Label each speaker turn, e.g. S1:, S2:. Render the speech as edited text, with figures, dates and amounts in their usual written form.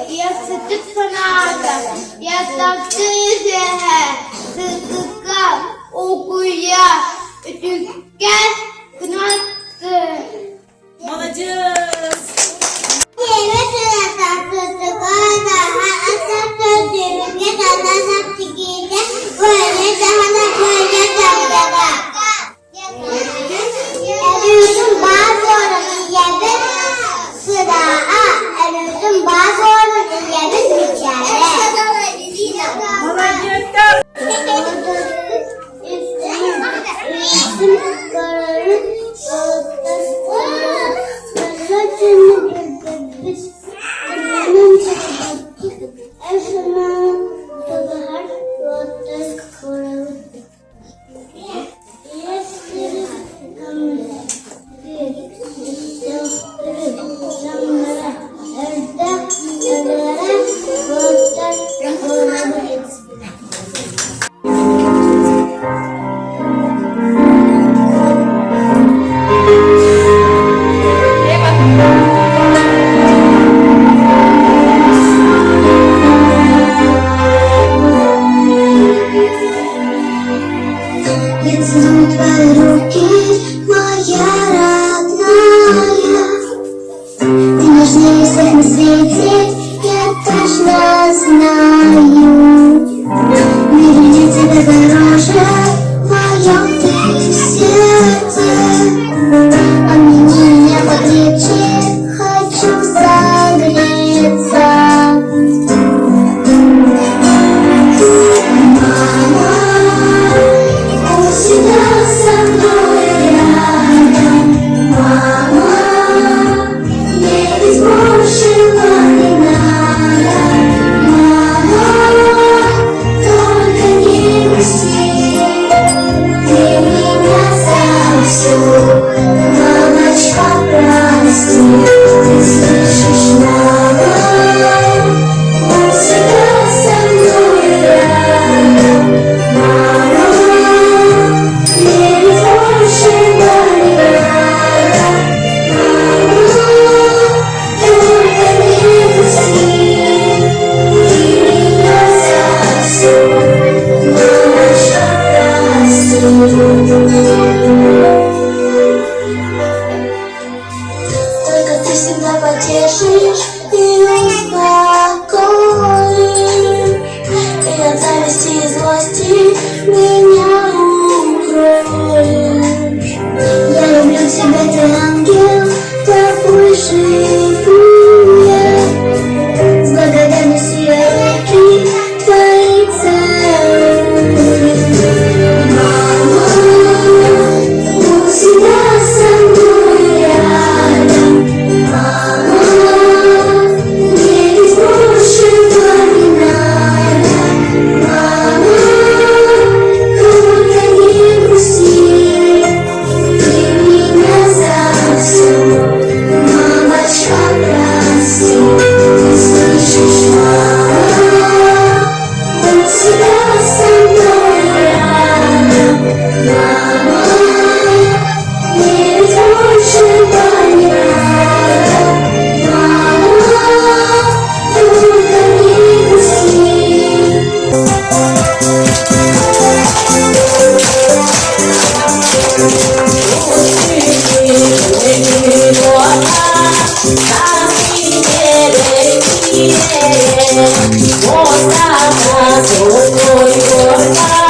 S1: Я сатана, я завжди сатана, окуя, тюкет, кнати.
S2: Молодець!
S3: Я целую твои руки, моя родная. Ты нежнее всех на свете, я точно знаю. В мире нет тебя дороже, в моем ты сердце. Обними меня покрепче, хочу согреться. Только ты всегда потешишь и успокоишь, и от зависти и злости меня укроешь. Я люблю тебя, ты ангел, такой живой я. С благодарностью я руки твои целую. Мама, ты всегда со мной рядом. Мама, мне ведь больше не надо. Мама, только не грусти, ты меня за все. Мамочка, прости, ты слышишь, мама, ты всегда со мной рядом. Мама, мне ведь больше не надо. Мама, только не грусти.
S2: Вот так, вот такой город.